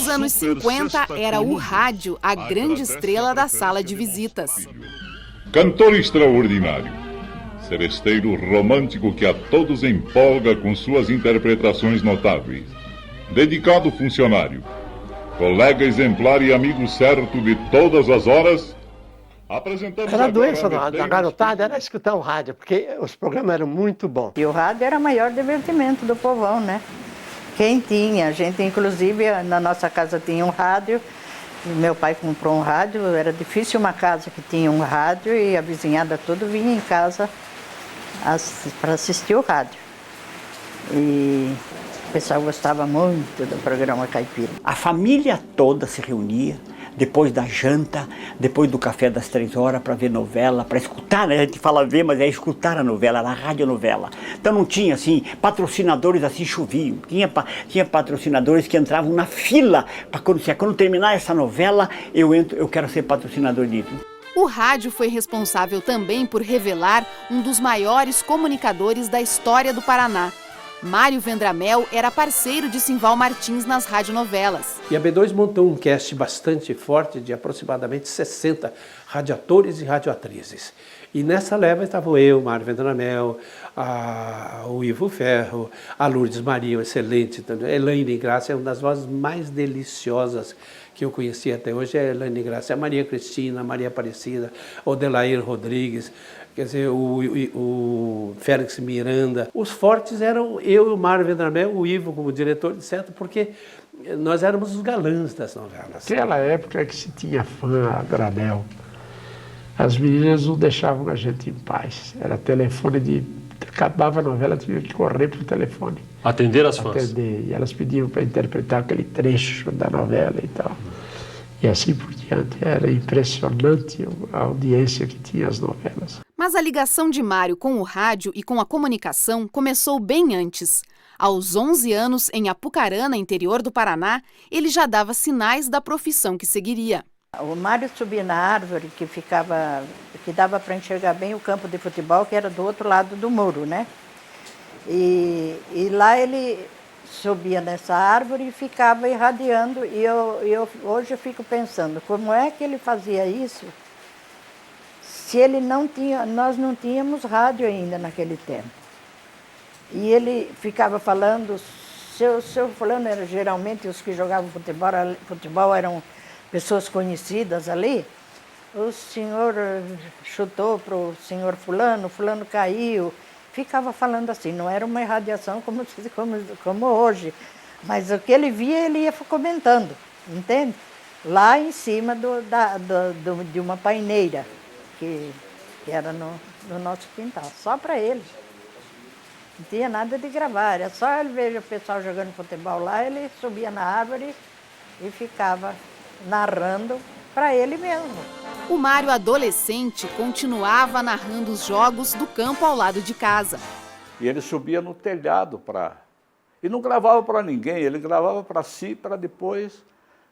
anos 50, era o rádio a grande estrela da sala de visitas. Cantor extraordinário, seresteiro romântico que a todos empolga com suas interpretações notáveis, dedicado funcionário, colega exemplar e amigo certo de todas as horas, apresentamos Era a doença da garotada, era escutar o rádio, porque os programas eram muito bons. E o rádio era o maior divertimento do povão, né? Quem tinha, a gente inclusive na nossa casa tinha um rádio, meu pai comprou um rádio, era difícil uma casa que tinha um rádio e a vizinhada toda vinha em casa para assistir o rádio. E o pessoal gostava muito do programa Caipira. A família toda se reunia, depois da janta, depois do café das 3 horas, para ver novela, para escutar, né? A gente fala ver, mas é escutar a novela, a radionovela. Então não tinha, assim, patrocinadores assim choviam. Tinha patrocinadores que entravam na fila, para quando terminar essa novela, eu quero ser patrocinador disso. O rádio foi responsável também por revelar um dos maiores comunicadores da história do Paraná. Mário Vendramel era parceiro de Simval Martins nas radionovelas. E a B2 montou um cast bastante forte de aproximadamente 60 radiatores e radioatrizes. E nessa leva estavam eu, Mário Vendramel, o Ivo Ferro, a Lourdes Maria, excelente, a Elaine Graça, é uma das vozes mais deliciosas que eu conheci até hoje, é a Elaine Graça, a Maria Cristina, a Maria Aparecida, o Delair Rodrigues, quer dizer, o Félix Miranda. Os fortes eram eu, o Mário Vendramel, o Ivo como diretor, etc., porque nós éramos os galãs das novelas. Naquela época que se tinha fã a granel, as meninas não deixavam a gente em paz. Era telefone de... Acabava a novela, tinha que correr para o telefone. Atender as fãs? Atender. E elas pediam para interpretar aquele trecho da novela e tal. E assim por diante. Era impressionante a audiência que tinha as novelas. Mas a ligação de Mário com o rádio e com a comunicação começou bem antes. Aos 11 anos, em Apucarana, interior do Paraná, ele já dava sinais da profissão que seguiria. O Mário subia na árvore que dava para enxergar bem o campo de futebol, que era do outro lado do muro, né? E lá ele subia nessa árvore e ficava irradiando. E hoje eu fico pensando, como é que ele fazia isso se ele não tinha, nós não tínhamos rádio ainda naquele tempo. E ele ficava falando, seu fulano era geralmente os que jogavam futebol eram pessoas conhecidas ali. O senhor chutou para o senhor fulano caiu. Ficava falando assim, não era uma irradiação como hoje, mas o que ele via, ele ia comentando, entende? Lá em cima de uma paineira, que era no nosso quintal, só para ele. Não tinha nada de gravar, era só ele ver o pessoal jogando futebol lá, ele subia na árvore e ficava narrando para ele mesmo. O Mário, adolescente, continuava narrando os jogos do campo ao lado de casa. E ele subia no telhado e não gravava para ninguém, ele gravava para si, para depois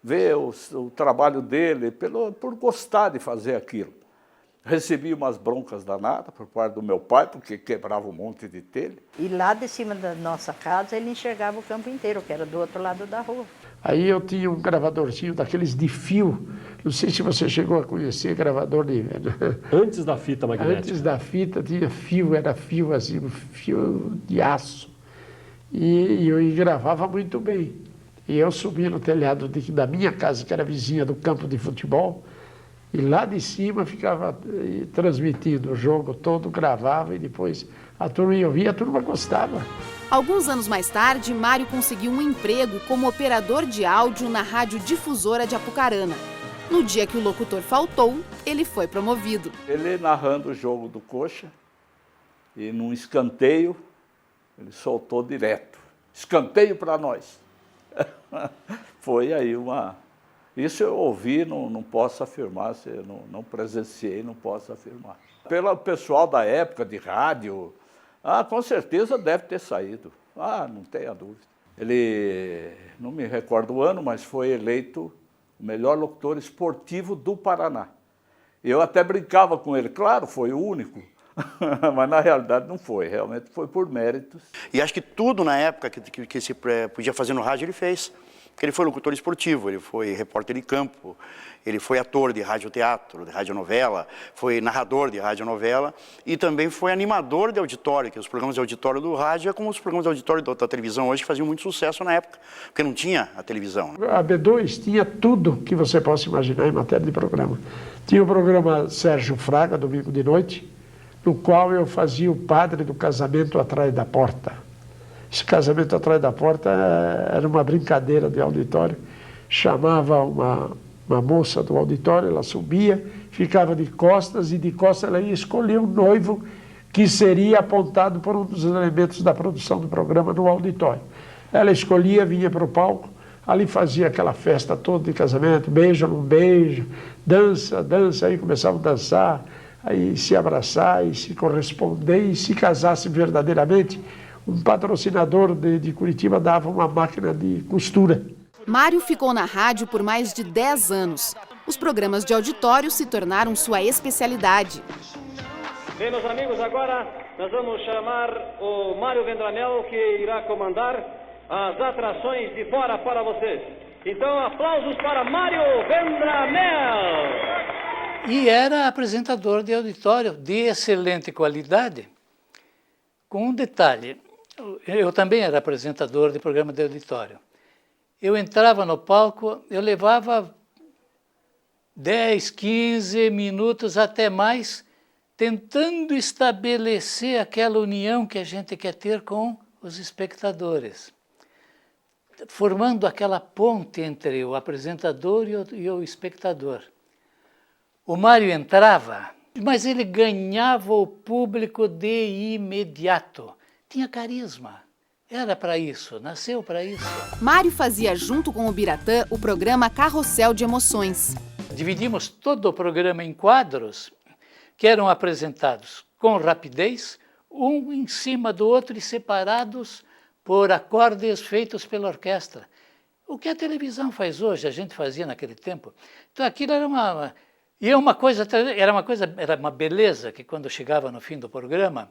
ver o trabalho dele, por gostar de fazer aquilo. Recebia umas broncas danadas por parte do meu pai, porque quebrava um monte de telha. E lá de cima da nossa casa ele enxergava o campo inteiro, que era do outro lado da rua. Aí eu tinha um gravadorzinho daqueles de fio, não sei se você chegou a conhecer gravador de... Antes da fita magnética? Antes da fita tinha fio, era fio assim, fio de aço. E eu gravava muito bem. E eu subia no telhado da minha casa, que era vizinha do campo de futebol, e lá de cima ficava transmitindo o jogo todo, gravava e depois a turma ia ouvir, a turma gostava. Alguns anos mais tarde, Mário conseguiu um emprego como operador de áudio na Rádio Difusora de Apucarana. No dia que o locutor faltou, ele foi promovido. Ele narrando o jogo do Coxa, e num escanteio, ele soltou direto. Escanteio para nós. Foi aí uma... Isso eu ouvi, não posso afirmar, não presenciei, não posso afirmar. Pelo pessoal da época de rádio, com certeza deve ter saído, não tenha dúvida. Ele, não me recordo o ano, mas foi eleito o melhor locutor esportivo do Paraná. Eu até brincava com ele, claro, foi o único, mas na realidade não foi, realmente foi por méritos. E acho que tudo na época que se podia fazer no rádio ele fez. Porque ele foi locutor esportivo, ele foi repórter de campo, ele foi ator de radioteatro, de radionovela, foi narrador de radionovela e também foi animador de auditório, que os programas de auditório do rádio é como os programas de auditório da televisão hoje, que faziam muito sucesso na época, porque não tinha a televisão. A B2 tinha tudo que você possa imaginar em matéria de programa. Tinha o programa Sérgio Fraga, domingo de noite, no qual eu fazia o padre do casamento atrás da porta. Esse casamento atrás da porta era uma brincadeira de auditório. Chamava uma moça do auditório, ela subia, ficava de costas e de costas ela ia escolher um noivo que seria apontado por um dos elementos da produção do programa no auditório. Ela escolhia, vinha para o palco, ali fazia aquela festa toda de casamento, beijo, não beijo, dança, dança, aí começavam a dançar, aí se abraçar e se corresponder e se casasse verdadeiramente. Um patrocinador de Curitiba dava uma máquina de costura. Mário ficou na rádio por mais de 10 anos. Os programas de auditório se tornaram sua especialidade. Bem, meus amigos, agora nós vamos chamar o Mário Vendramel, que irá comandar as atrações de fora para vocês. Então, aplausos para Mário Vendramel! E era apresentador de auditório de excelente qualidade, com um detalhe. Eu também era apresentador de programa de auditório. Eu entrava no palco, eu levava 10, 15 minutos, até mais, tentando estabelecer aquela união que a gente quer ter com os espectadores, formando aquela ponte entre o apresentador e o espectador. O Mário entrava, mas ele ganhava o público de imediato. Tinha carisma. Era para isso, nasceu para isso. Mário fazia junto com o Biratã o programa Carrossel de Emoções. Dividimos todo o programa em quadros que eram apresentados com rapidez, um em cima do outro e separados por acordes feitos pela orquestra. O que a televisão faz hoje, a gente fazia naquele tempo. Então aquilo era era uma beleza que quando chegava no fim do programa,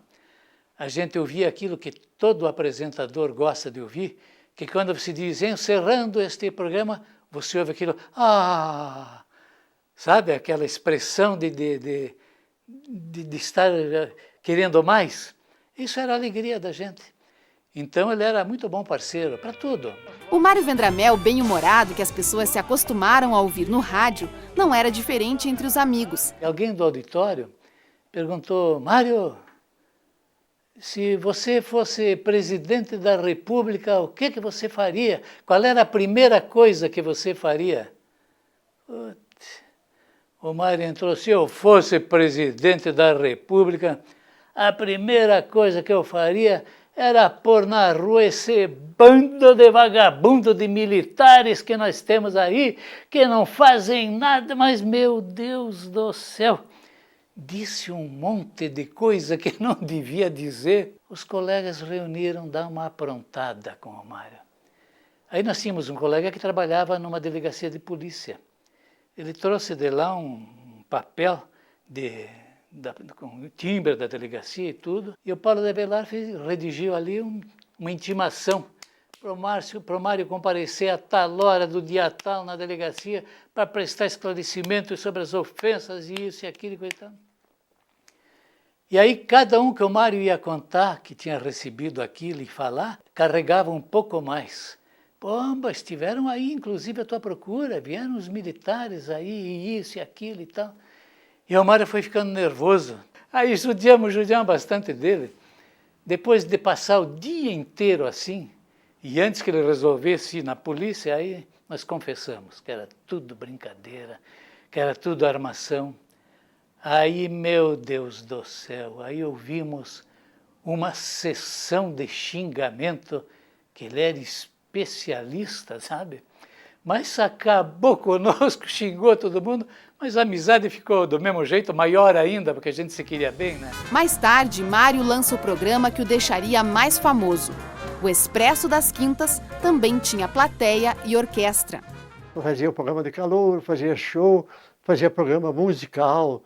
a gente ouvia aquilo que todo apresentador gosta de ouvir, que quando se diz encerrando este programa, você ouve aquilo, sabe, aquela expressão de estar querendo mais. Isso era a alegria da gente. Então ele era muito bom parceiro para tudo. O Mário Vendramel, bem-humorado, que as pessoas se acostumaram a ouvir no rádio, não era diferente entre os amigos. Alguém do auditório perguntou, Mário, se você fosse presidente da República, o que você faria? Qual era a primeira coisa que você faria? O Mário entrou, se eu fosse presidente da República, a primeira coisa que eu faria era pôr na rua esse bando de vagabundo de militares que nós temos aí, que não fazem nada, mas, meu Deus do céu, disse um monte de coisa que não devia dizer. Os colegas reuniram, dar uma aprontada com o Mário. Aí nós tínhamos um colega que trabalhava numa delegacia de polícia. Ele trouxe de lá um papel com o timbre da delegacia e tudo, e o Paulo de Avelar redigiu ali uma intimação para o Mário comparecer a tal hora do dia tal na delegacia para prestar esclarecimentos sobre as ofensas e isso e aquilo e coisa e tal. E aí cada um que o Mário ia contar que tinha recebido aquilo e falar, carregava um pouco mais. Pomba, estiveram aí, inclusive, à tua procura, vieram os militares aí, e isso e aquilo e tal. E o Mário foi ficando nervoso. Aí judiamos bastante dele. Depois de passar o dia inteiro assim, e antes que ele resolvesse ir na polícia, aí nós confessamos que era tudo brincadeira, que era tudo armação. Aí, meu Deus do céu, aí ouvimos uma sessão de xingamento, que ele era especialista, sabe? Mas acabou conosco, xingou todo mundo, mas a amizade ficou do mesmo jeito, maior ainda, porque a gente se queria bem, né? Mais tarde, Mário lança o programa que o deixaria mais famoso. O Expresso das Quintas também tinha plateia e orquestra. Eu fazia o programa de calor, fazia show, fazia programa musical,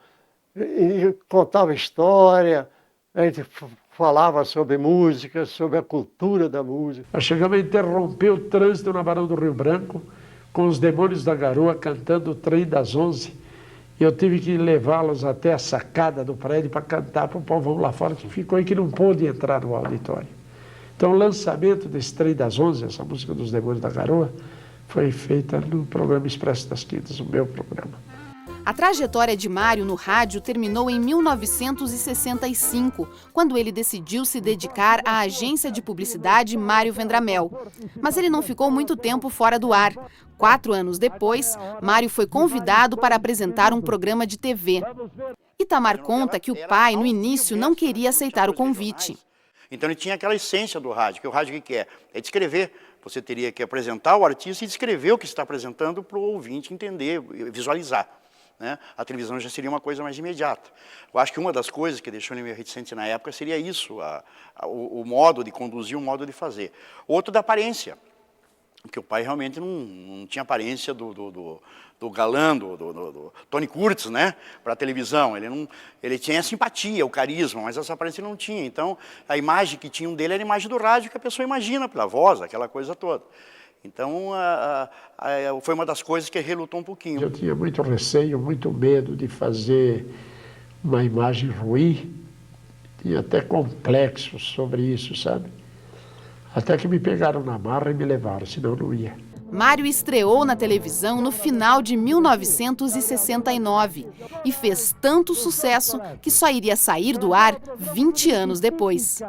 e contava história, a gente falava sobre música, sobre a cultura da música. Nós chegamos a interromper o trânsito na Barão do Rio Branco, com os Demônios da Garoa cantando o Trem das 11. E eu tive que levá-los até a sacada do prédio para cantar para o povão lá fora, que ficou aí que não pôde entrar no auditório. Então o lançamento desse Trem das 11, essa música dos Demônios da Garoa, foi feita no programa Expresso das Quintas, o meu programa. A trajetória de Mário no rádio terminou em 1965, quando ele decidiu se dedicar à agência de publicidade Mário Vendramel. Mas ele não ficou muito tempo fora do ar. 4 anos depois, Mário foi convidado para apresentar um programa de TV. Itamar conta que o pai, no início, não queria aceitar o convite. Então ele tinha aquela essência do rádio, que o rádio o que é? É descrever. Você teria que apresentar o artista e descrever o que você está apresentando para o ouvinte entender, visualizar. Né? A televisão já seria uma coisa mais imediata. Eu acho que uma das coisas que deixou ele meio reticente na época seria isso, o modo de conduzir, o modo de fazer. Outro da aparência, porque o pai realmente não tinha aparência do galã, do Tony Curtis, né? Para a televisão. Ele tinha a simpatia, o carisma, mas essa aparência ele não tinha. Então, a imagem que tinham dele era a imagem do rádio que a pessoa imagina, pela voz, aquela coisa toda. Então, foi uma das coisas que relutou um pouquinho. Eu tinha muito receio, muito medo de fazer uma imagem ruim. Tinha até complexos sobre isso, sabe? Até que me pegaram na marra e me levaram, senão não ia. Mário estreou na televisão no final de 1969 e fez tanto sucesso que só iria sair do ar 20 anos depois.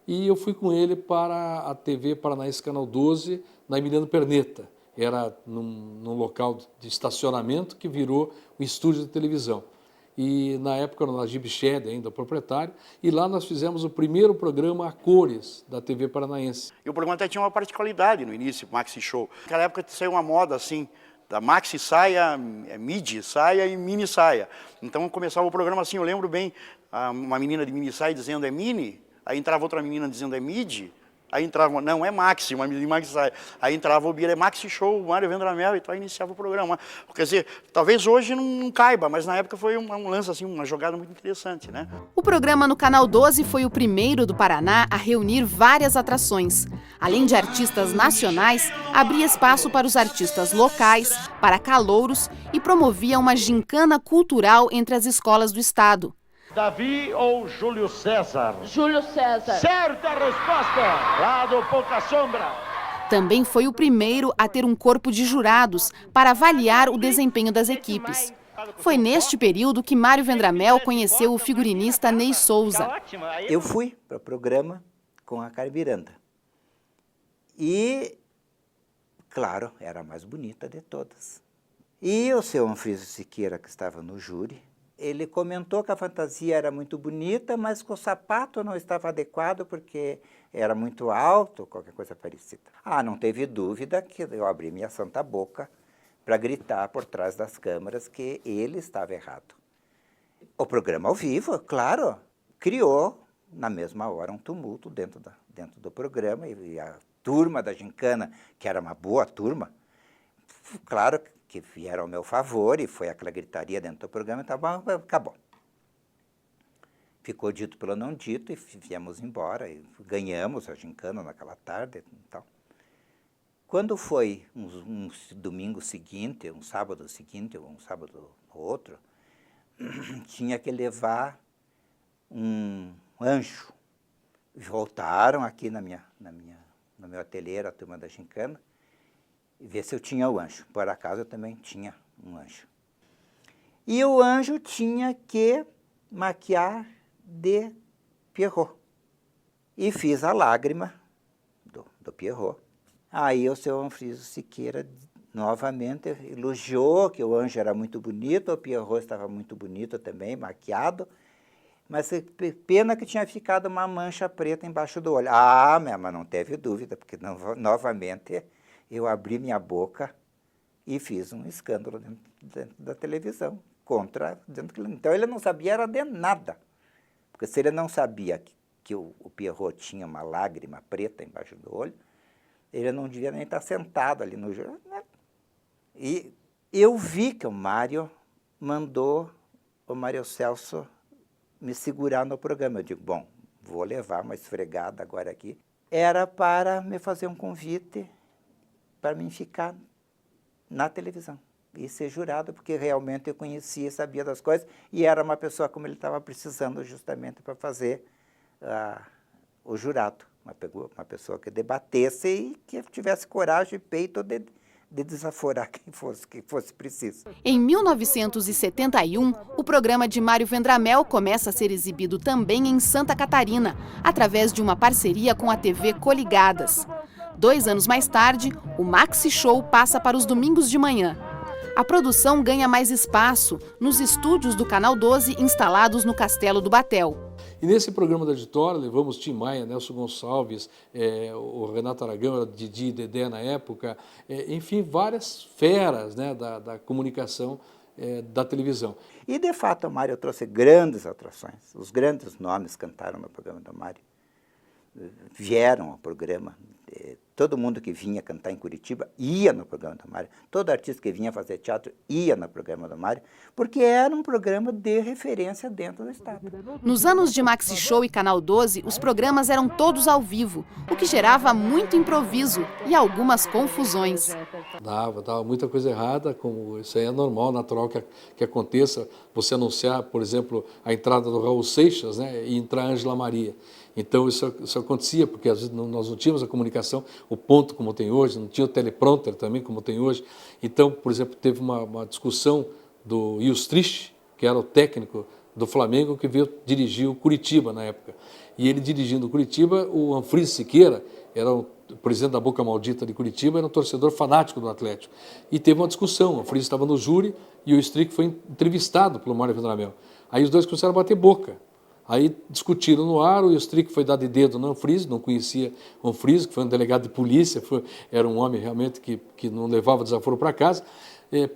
E eu fui com ele para a TV Paranaense Canal 12, na Emiliano Perneta. Era num local de estacionamento que virou o estúdio de televisão. E na época era o Najib Shed, ainda o proprietário, e lá nós fizemos o primeiro programa a cores da TV Paranaense. E o programa até tinha uma particularidade no início, Maxi Show. Naquela época saiu uma moda assim, da maxi saia, midi saia e mini saia. Então começava o programa assim, eu lembro bem, uma menina de mini saia dizendo é mini, aí entrava outra menina dizendo é midi, aí entrava, não, é maxi, uma menina de maxi saia. Aí entrava o Bira, é Maxi Show, o Mário Vendramel, e tal, iniciava o programa. Quer dizer, talvez hoje não caiba, mas na época foi um lance, assim, uma jogada muito interessante, né? O programa no Canal 12 foi o primeiro do Paraná a reunir várias atrações. Além de artistas nacionais, abria espaço para os artistas locais, para calouros e promovia uma gincana cultural entre as escolas do estado. Davi ou Júlio César? Júlio César. Certa resposta! Lá do Pouca Sombra. Também foi o primeiro a ter um corpo de jurados para avaliar o desempenho das equipes. Foi neste período que Mário Vendramel conheceu o figurinista Ney Souza. Eu fui para o programa com a Carviranda. E, claro, era a mais bonita de todas. E o seu Anfrísio Siqueira, que estava no júri, ele comentou que a fantasia era muito bonita, mas que o sapato não estava adequado porque era muito alto, qualquer coisa parecida. Não teve dúvida que eu abri minha santa boca para gritar por trás das câmeras que ele estava errado. O programa ao vivo, claro, criou na mesma hora um tumulto dentro do programa e a turma da gincana, que era uma boa turma, claro que vieram ao meu favor e foi aquela gritaria dentro do programa, tá bom, acabou. Ficou dito pelo não dito e viemos embora e ganhamos a gincana naquela tarde e tal. Quando foi um domingo seguinte, um sábado seguinte, ou um sábado outro, tinha que levar um anjo. Voltaram aqui no meu ateliê, a turma da gincana, e ver se eu tinha o anjo. Por acaso eu também tinha um anjo. E o anjo tinha que maquiar de Pierrot. E fiz a lágrima do Pierrot. Aí o seu Anfrísio Siqueira novamente elogiou que o anjo era muito bonito, o Pierrot estava muito bonito também, maquiado, mas pena que tinha ficado uma mancha preta embaixo do olho. Mas não teve dúvida, porque novamente eu abri minha boca e fiz um escândalo dentro da televisão. Então ele não sabia era de nada. Porque se ele não sabia que o Pierrot tinha uma lágrima preta embaixo do olho, ele não devia nem estar sentado ali no júri. E eu vi que o Mário mandou o Mário Celso me segurar no programa. Eu digo, bom, vou levar uma esfregada agora aqui. Era para me fazer um convite para mim ficar na televisão e ser jurado, porque realmente eu conhecia, sabia das coisas, e era uma pessoa como ele estava precisando justamente para fazer o jurado. Uma pessoa que debatesse e que tivesse coragem e peito de desaforar quem fosse preciso. Em 1971, o programa de Mário Vendramel começa a ser exibido também em Santa Catarina, através de uma parceria com a TV Coligadas. 2 anos mais tarde, o Maxi Show passa para os domingos de manhã. A produção ganha mais espaço nos estúdios do Canal 12 instalados no Castelo do Batel. E nesse programa da Editora levamos Tim Maia, Nelson Gonçalves, o Renato Aragão, era Didi e Dedé na época, enfim, várias feras, né, da comunicação da televisão. E de fato o Mário trouxe grandes atrações, os grandes nomes cantaram no programa do Mário, vieram ao programa. Todo mundo que vinha cantar em Curitiba ia no programa do Mário. Todo artista que vinha fazer teatro ia no programa do Mário, porque era um programa de referência dentro do estado. Nos anos de Maxi Show e Canal 12, os programas eram todos ao vivo, o que gerava muito improviso e algumas confusões. Dava muita coisa errada, como isso aí é normal, natural que aconteça. Você anunciar, por exemplo, a entrada do Raul Seixas, né, e entrar a Ângela Maria. Então isso acontecia, porque às vezes nós não tínhamos a comunicação, o ponto como tem hoje, não tinha o teleprompter também como tem hoje. Então, por exemplo, teve uma discussão do Ilstrich, que era o técnico do Flamengo, que veio dirigir o Curitiba na época. E ele dirigindo o Curitiba, o Anfriso Siqueira, era o presidente da Boca Maldita de Curitiba, era um torcedor fanático do Atlético. E teve uma discussão, o Anfriso estava no júri e o Ilstrich foi entrevistado pelo Mário Vendramel. Aí os dois começaram a bater boca. Aí discutiram no ar, o Ilstrich foi dar de dedo no Anfriso, não conhecia o Anfriso, que foi um delegado de polícia, era um homem realmente que não levava desaforo para casa,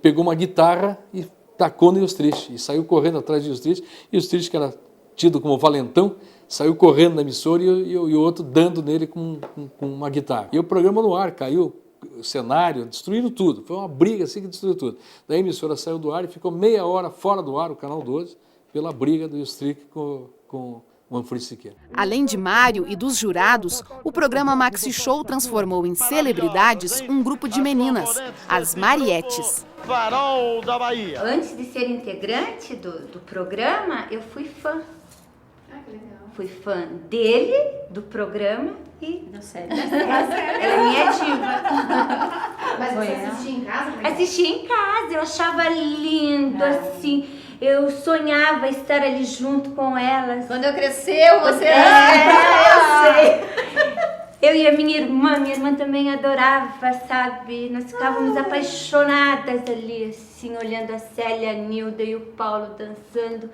pegou uma guitarra e tacou no Ilstrich, e saiu correndo atrás do Ilstrich, e o Ilstrich, que era tido como valentão, saiu correndo na emissora e o outro dando nele com uma guitarra. E o programa no ar, caiu o cenário, destruíram tudo, foi uma briga assim que destruiu tudo. Daí a emissora saiu do ar e ficou meia hora fora do ar, o Canal 12, pela briga do Ilstrich com o Anfriso Siqueira. Além de Mário e dos jurados, o programa Maxi Show transformou em celebridades um grupo de meninas, as Marietes. Farol da Bahia. Antes de ser integrante do programa, eu fui fã. Ah, que legal. Fui fã dele, do programa e da série. Ela é minha diva. Mas você assistia em casa? Assistia em casa, eu achava lindo, assim. Eu sonhava estar ali junto com elas. Quando eu crescer, você... eu sei. Eu e a minha irmã também adorava, sabe? Nós ficávamos apaixonadas ali, assim, olhando a Célia, a Nilda e o Paulo dançando.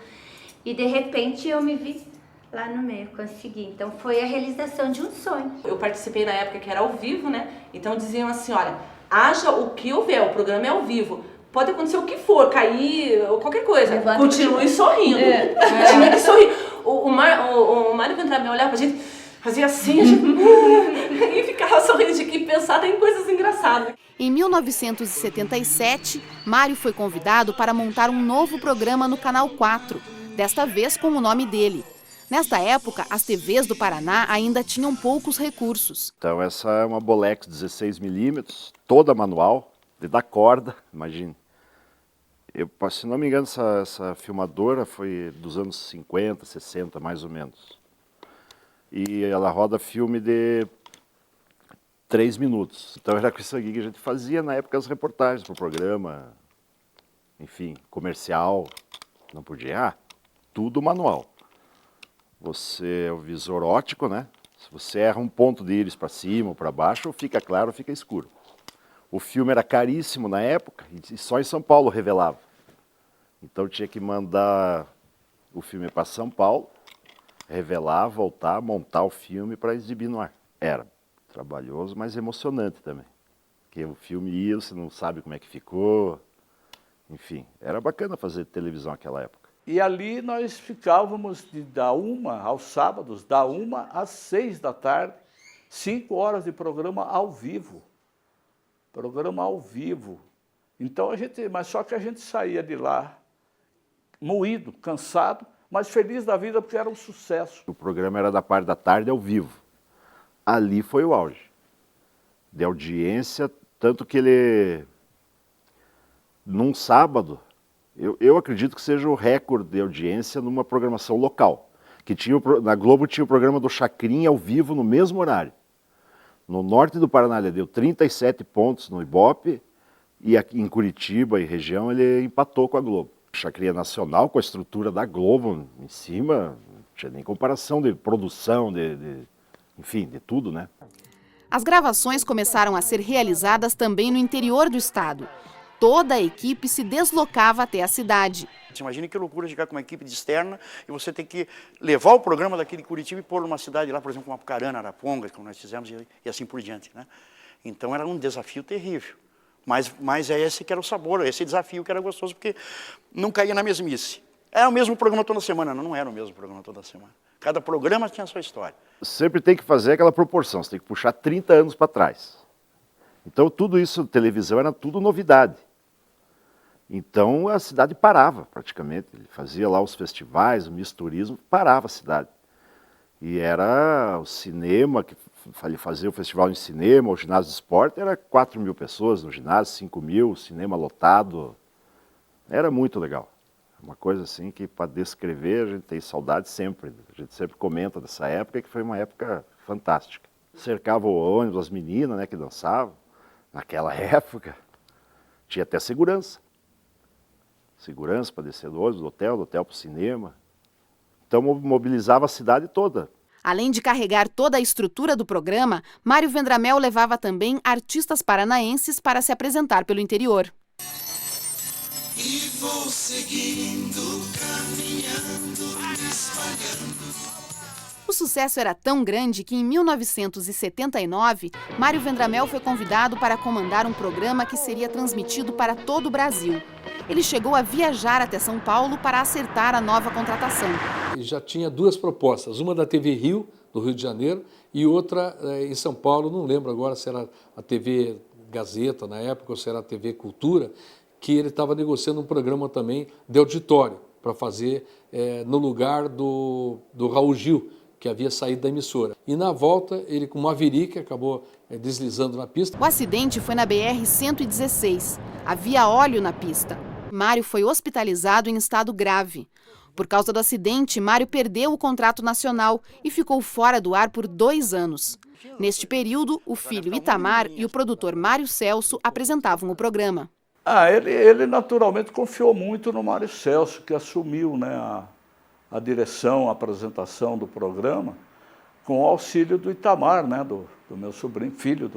E de repente eu me vi lá no meio, consegui. Então foi a realização de um sonho. Eu participei na época que era ao vivo, né? Então diziam assim, olha, haja o que houver, o programa é ao vivo. Pode acontecer o que for, cair ou qualquer coisa. Levanta, continue sorrindo. Tinha que sorrir. O Mário Vendramel olhava pra gente, fazia assim, e ficava sorrindo de que pensava em coisas engraçadas. Em 1977, Mário foi convidado para montar um novo programa no Canal 4, desta vez com o nome dele. Nesta época, as TVs do Paraná ainda tinham poucos recursos. Então essa é uma Bolex 16mm, toda manual, da corda, imagine. Se não me engano, essa filmadora foi dos anos 50, 60, mais ou menos. E ela roda filme de 3 minutos. Então era com isso aqui que a gente fazia na época as reportagens para o programa, enfim, comercial, não podia, tudo manual. Você é o visor óptico, né? Se você erra um ponto de íris para cima ou para baixo, ou fica claro ou fica escuro. O filme era caríssimo na época e só em São Paulo revelava. Então tinha que mandar o filme para São Paulo, revelar, voltar, montar o filme para exibir no ar. Era trabalhoso, mas emocionante também. Porque o filme ia, você não sabe como é que ficou. Enfim, era bacana fazer televisão naquela época. E ali nós ficávamos da 1 aos sábados, da 1 às 6 da tarde, 5 horas de programa ao vivo. Programa ao vivo. Então mas só que a gente saía de lá moído, cansado, mas feliz da vida porque era um sucesso. O programa era da parte da tarde ao vivo. Ali foi o auge de audiência, tanto que ele, num sábado, eu acredito que seja o recorde de audiência numa programação local. Que na Globo tinha o programa do Chacrinha ao vivo no mesmo horário. No norte do Paraná ele deu 37 pontos no Ibope e aqui em Curitiba e região ele empatou com a Globo. Chacrinha nacional com a estrutura da Globo em cima, não tinha nem comparação de produção, enfim, de tudo, né? As gravações começaram a ser realizadas também no interior do estado. Toda a equipe se deslocava até a cidade. Imagine que loucura chegar com uma equipe de externa e você tem que levar o programa daqui de Curitiba e pôr numa cidade lá, por exemplo, como Apucarana, Arapongas, como nós fizemos, e assim por diante, né? Então era um desafio terrível. Mas é esse que era o sabor, esse desafio que era gostoso, porque não caía na mesmice. Era o mesmo programa toda semana, não era o mesmo programa toda semana. Cada programa tinha a sua história. Sempre tem que fazer aquela proporção, você tem que puxar 30 anos para trás. Então tudo isso, televisão, era tudo novidade. Então a cidade parava praticamente, ele fazia lá os festivais, o misturismo, parava a cidade. E era o cinema, que ele fazia o festival em cinema, o ginásio de esporte, era 4 mil pessoas no ginásio, 5 mil, cinema lotado. Era muito legal. Uma coisa assim que para descrever a gente tem saudade sempre. A gente sempre comenta dessa época, que foi uma época fantástica. Cercava o ônibus, as meninas, né, que dançavam. Naquela época tinha até segurança. Segurança para descer do ônibus, do hotel para o cinema. Então mobilizava a cidade toda. Além de carregar toda a estrutura do programa, Mário Vendramel levava também artistas paranaenses para se apresentar pelo interior. E vou seguindo, caminhando, espalhando. O sucesso era tão grande que em 1979, Mário Vendramel foi convidado para comandar um programa que seria transmitido para todo o Brasil. Ele chegou a viajar até São Paulo para acertar a nova contratação. Ele já tinha duas propostas, uma da TV Rio, no Rio de Janeiro, e outra em São Paulo, não lembro agora se era a TV Gazeta na época ou se era a TV Cultura, que ele estava negociando um programa também de auditório, para fazer no lugar do Raul Gil, que havia saído da emissora. E na volta, ele com uma Maverick acabou deslizando na pista. O acidente foi na BR-116. Havia óleo na pista. Mário foi hospitalizado em estado grave. Por causa do acidente, Mário perdeu o contrato nacional e ficou fora do ar por 2 anos. Neste período, o filho Itamar e o produtor Mário Celso apresentavam o programa. Ele naturalmente confiou muito no Mário Celso, que assumiu, né, a direção, a apresentação do programa, com o auxílio do Itamar, né, do meu sobrinho, filho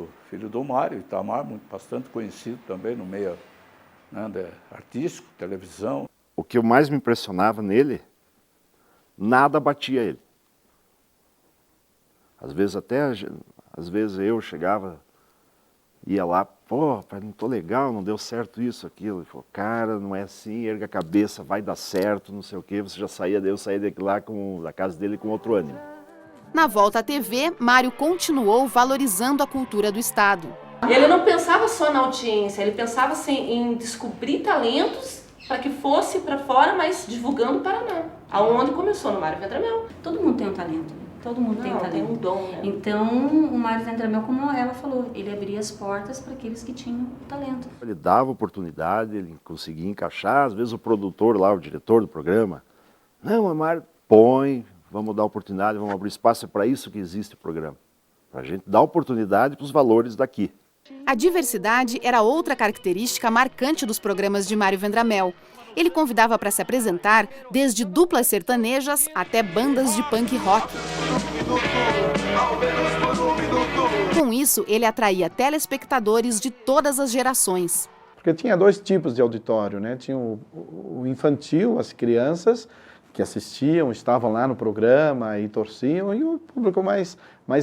do Mário, Itamar, bastante conhecido também no meio, né, artístico, televisão. O que mais me impressionava nele, nada batia ele. Às vezes eu chegava, ia lá, pô, não tô legal, não deu certo isso, aquilo. Ele falou, cara, não é assim, erga a cabeça, vai dar certo, não sei o quê. Você já saía, eu saí daqui lá da casa dele com outro ânimo. Na volta à TV, Mário continuou valorizando a cultura do estado. Ele não pensava só na audiência, ele pensava assim, em descobrir talentos para que fosse para fora, mas divulgando o Paraná. Aonde começou, no Mário Vendramel. Todo mundo tem um talento. Todo mundo tem talento. Tem um dom, né? Então, o Mário Vendramel, como ela falou, ele abria as portas para aqueles que tinham talento. Ele dava oportunidade, ele conseguia encaixar, às vezes o produtor lá, o diretor do programa, não, Mário, põe, vamos dar oportunidade, vamos abrir espaço, é para isso que existe o programa. Para a gente dar oportunidade para os valores daqui. A diversidade era outra característica marcante dos programas de Mário Vendramel. Ele convidava para se apresentar desde duplas sertanejas até bandas de punk rock. Com isso, ele atraía telespectadores de todas as gerações. Porque tinha 2 tipos de auditório, né? Tinha o infantil, as crianças que assistiam, estavam lá no programa e torciam, e o público mais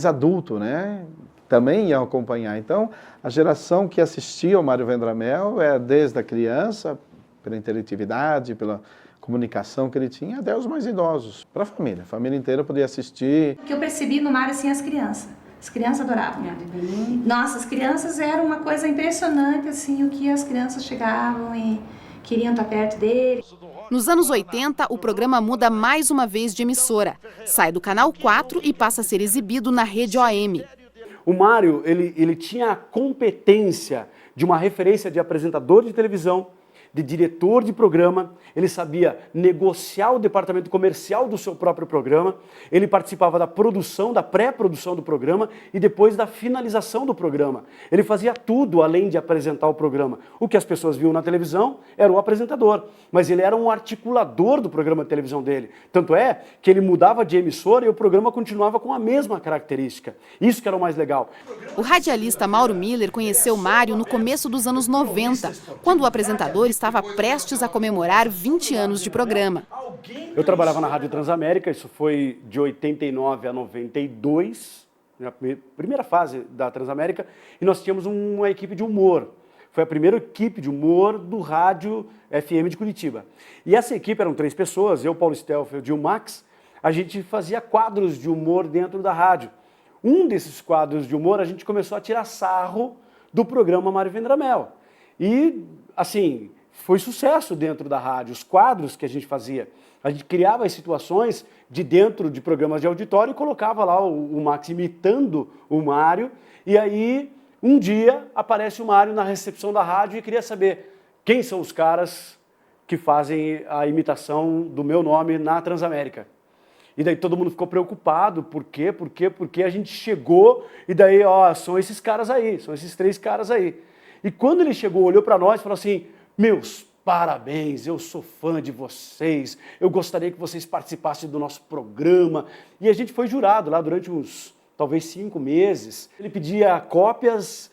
adulto, né? Também iam acompanhar. Então, a geração que assistia ao Mário Vendramel é desde a criança, pela interatividade, pela comunicação que ele tinha, até os mais idosos, para a família inteira podia assistir. O que eu percebi no Mário, assim, as crianças adoravam. Nossa, as crianças eram uma coisa impressionante, assim, o que as crianças chegavam e queriam estar perto dele. Nos anos 80, o programa muda mais uma vez de emissora. Sai do Canal 4 e passa a ser exibido na Rede OM. O Mário, ele tinha a competência de uma referência de apresentador de televisão, de diretor de programa, ele sabia negociar o departamento comercial do seu próprio programa, ele participava da produção, da pré-produção do programa e depois da finalização do programa. Ele fazia tudo além de apresentar o programa. O que as pessoas viam na televisão era o apresentador, mas ele era um articulador do programa de televisão dele. Tanto é que ele mudava de emissora e o programa continuava com a mesma característica. Isso que era o mais legal. O radialista Mauro Miller conheceu Mário no começo dos anos 90, quando o apresentador estava prestes a comemorar 20 anos de programa. Eu trabalhava na Rádio Transamérica, isso foi de 89 a 92, na primeira fase da Transamérica, e nós tínhamos uma equipe de humor. Foi a primeira equipe de humor do rádio FM de Curitiba. E essa equipe eram 3 pessoas, eu, Paulo Stelfeld e o Max, a gente fazia quadros de humor dentro da rádio. Um desses quadros de humor, a gente começou a tirar sarro do programa Mário Vendramel. E, assim, foi sucesso dentro da rádio, os quadros que a gente fazia. A gente criava as situações de dentro de programas de auditório e colocava lá o Max imitando o Mário. E aí, um dia, aparece o Mário na recepção da rádio e queria saber quem são os caras que fazem a imitação do meu nome na Transamérica. E daí todo mundo ficou preocupado, por quê? Porque a gente chegou e daí, ó, são esses caras aí, são esses 3 caras aí. E quando ele chegou, olhou para nós e falou assim: meus parabéns, eu sou fã de vocês, eu gostaria que vocês participassem do nosso programa. E a gente foi jurado lá durante uns, talvez 5 meses. Ele pedia cópias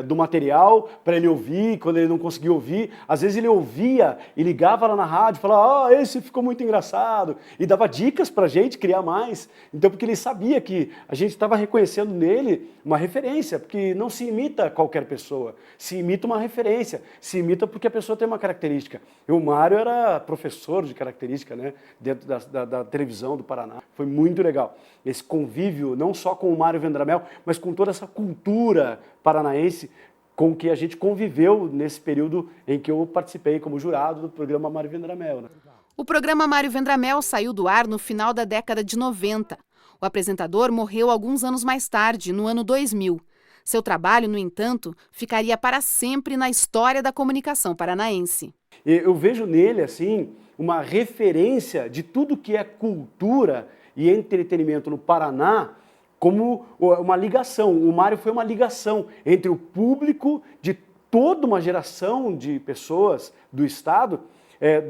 do material para ele ouvir, quando ele não conseguia ouvir. Às vezes ele ouvia e ligava lá na rádio, falava: esse ficou muito engraçado, e dava dicas para a gente criar mais. Então, porque ele sabia que a gente estava reconhecendo nele uma referência, porque não se imita qualquer pessoa, se imita uma referência, se imita porque a pessoa tem uma característica. E o Mário era professor de característica, né, dentro da televisão do Paraná. Foi muito legal esse convívio, não só com o Mário Vendramel, mas com toda essa cultura paranaense com que a gente conviveu nesse período em que eu participei como jurado do programa Mário Vendramel. Né? O programa Mário Vendramel saiu do ar no final da década de 90. O apresentador morreu alguns anos mais tarde, no ano 2000. Seu trabalho, no entanto, ficaria para sempre na história da comunicação paranaense. Eu vejo nele, assim, uma referência de tudo que é cultura e entretenimento no Paraná, como uma ligação. O Mário foi uma ligação entre o público de toda uma geração de pessoas do Estado,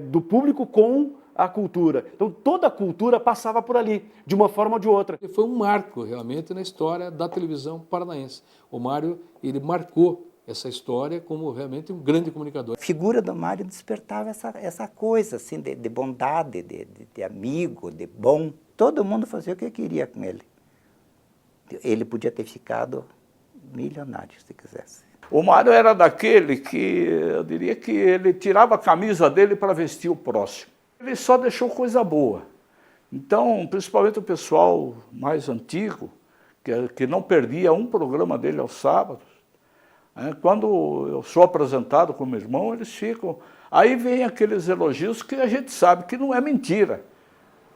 do público com a cultura. Então toda a cultura passava por ali, de uma forma ou de outra. Foi um marco realmente na história da televisão paranaense. O Mário, ele marcou essa história como realmente um grande comunicador. A figura do Mário despertava essa coisa assim, de bondade, de amigo, de bom. Todo mundo fazia o que queria com ele. Ele podia ter ficado milionário, se quisesse. O Mário era daquele que, eu diria que ele tirava a camisa dele para vestir o próximo. Ele só deixou coisa boa. Então, principalmente o pessoal mais antigo, que não perdia um programa dele aos sábados, quando eu sou apresentado como irmão, eles ficam... Aí vem aqueles elogios que a gente sabe que não é mentira.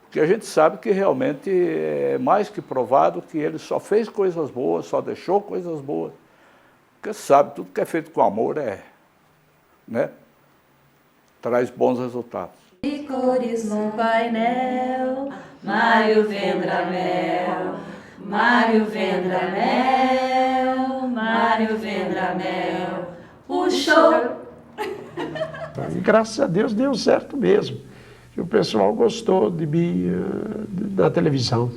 Porque a gente sabe que realmente é mais que provado que ele só fez coisas boas, só deixou coisas boas. Porque sabe, tudo que é feito com amor né, traz bons resultados. E cores no painel, Mário Vendramel, Mário Vendramel, Mário Vendramel, o show. E graças a Deus deu certo mesmo. E o pessoal gostou de mim na televisão.